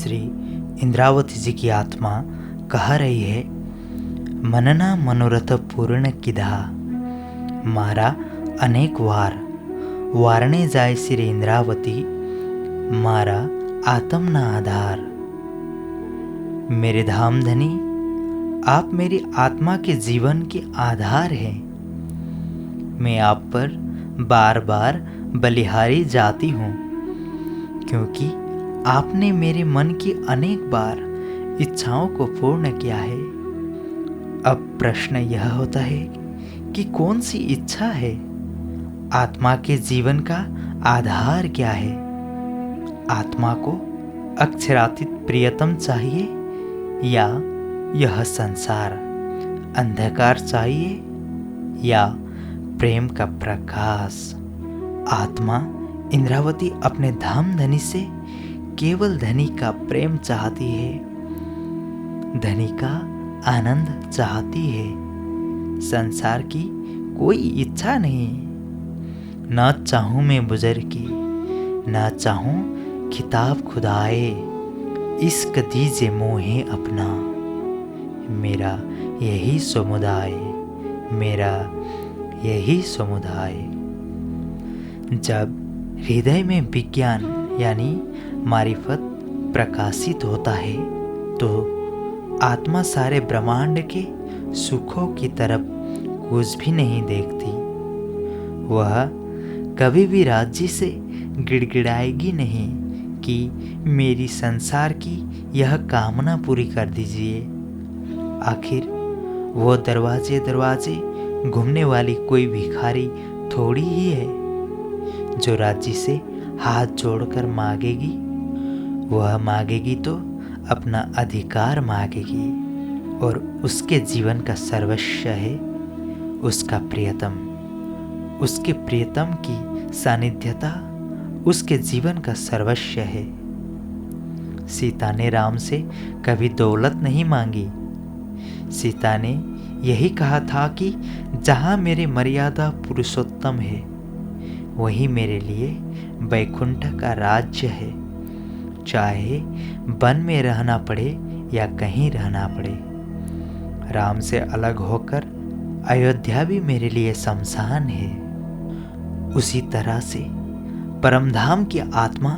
श्री इंद्रावती जी की आत्मा कह रही है, मनना मनोरथ पूर्ण किधा, मारा अनेक वार वारणे जाय श्री इंद्रावती, मारा आत्म ना आधार। मेरे धाम धनी, आप मेरी आत्मा के जीवन के आधार हैं। मैं आप पर बार बार बलिहारी जाती हूँ, क्योंकि आपने मेरे मन की अनेक बार इच्छाओं को पूर्ण किया है। अब प्रश्न यह होता है कि कौन सी इच्छा है? आत्मा के जीवन का आधार क्या है? आत्मा को अक्षरातीत प्रियतम चाहिए या यह संसार, अंधकार चाहिए या प्रेम का प्रकाश? आत्मा इंद्रावती अपने धाम धनी से केवल धनी का प्रेम चाहती है, धनी का आनंद चाहती है। संसार की कोई इच्छा नहीं। न चाहूं मैं बुजुर्ग की, न चाहूं खिताब खुदाए, इश्क दीजिए मोहे अपना, मेरा यही समुदाय, मेरा यही समुदाय। जब हृदय में विज्ञान यानी मारिफत प्रकाशित होता है तो आत्मा सारे ब्रह्मांड के सुखों की तरफ कुछ भी नहीं देखती। वह कभी भी राज्य से गिड़गिड़ाएगी नहीं कि मेरी संसार की यह कामना पूरी कर दीजिए। आखिर वो दरवाजे दरवाजे घूमने वाली कोई भिखारी थोड़ी ही है जो राज्य से हाथ जोड़कर मांगेगी। वह मांगेगी तो अपना अधिकार मांगेगी, और उसके जीवन का सर्वस्व है उसका प्रियतम। उसके प्रियतम की सानिध्यता उसके जीवन का सर्वस्व है। सीता ने राम से कभी दौलत नहीं मांगी। सीता ने यही कहा था कि जहाँ मेरे मर्यादा पुरुषोत्तम है, वही मेरे लिए वैकुंठ का राज्य है, चाहे वन में रहना पड़े या कहीं रहना पड़े। राम से अलग होकर अयोध्या भी मेरे लिए शमशान है। उसी तरह से परमधाम की आत्मा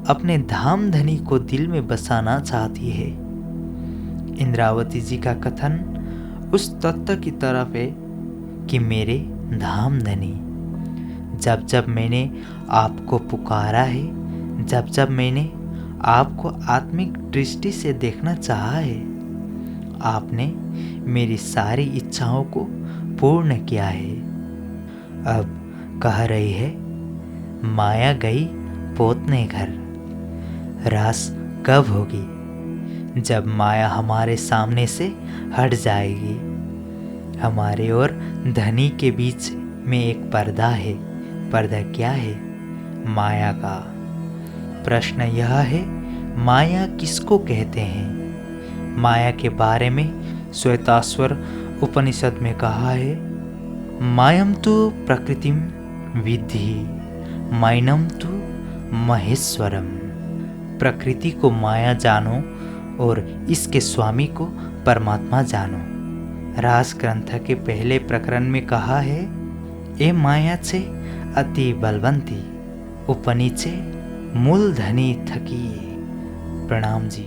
अपने धाम धनी को दिल में बसाना चाहती है। इंद्रावती जी का कथन उस तत्व की तरफ है कि मेरे धाम धनी, जब जब मैंने आपको पुकारा है, जब जब मैंने आपको आत्मिक दृष्टि से देखना चाहा है, आपने मेरी सारी इच्छाओं को पूर्ण किया है। अब कह रही है, माया गई पोतने घर, रास कब होगी? जब माया हमारे सामने से हट जाएगी। हमारे और धनी के बीच में एक पर्दा है। पर्दा क्या है? माया का। प्रश्न यह है, माया किसको कहते हैं? माया के बारे में श्वेताश्वर उपनिषद में कहा है, मायम तु प्रकृतिम विद्धि, माइनम तु महेश्वरम। प्रकृति को माया जानो और इसके स्वामी को परमात्मा जानो। रास ग्रंथ के पहले प्रकरण में कहा है, ए माया छे अति बलवंती, उपनीचे मूल धनी थकी। प्रणाम जी।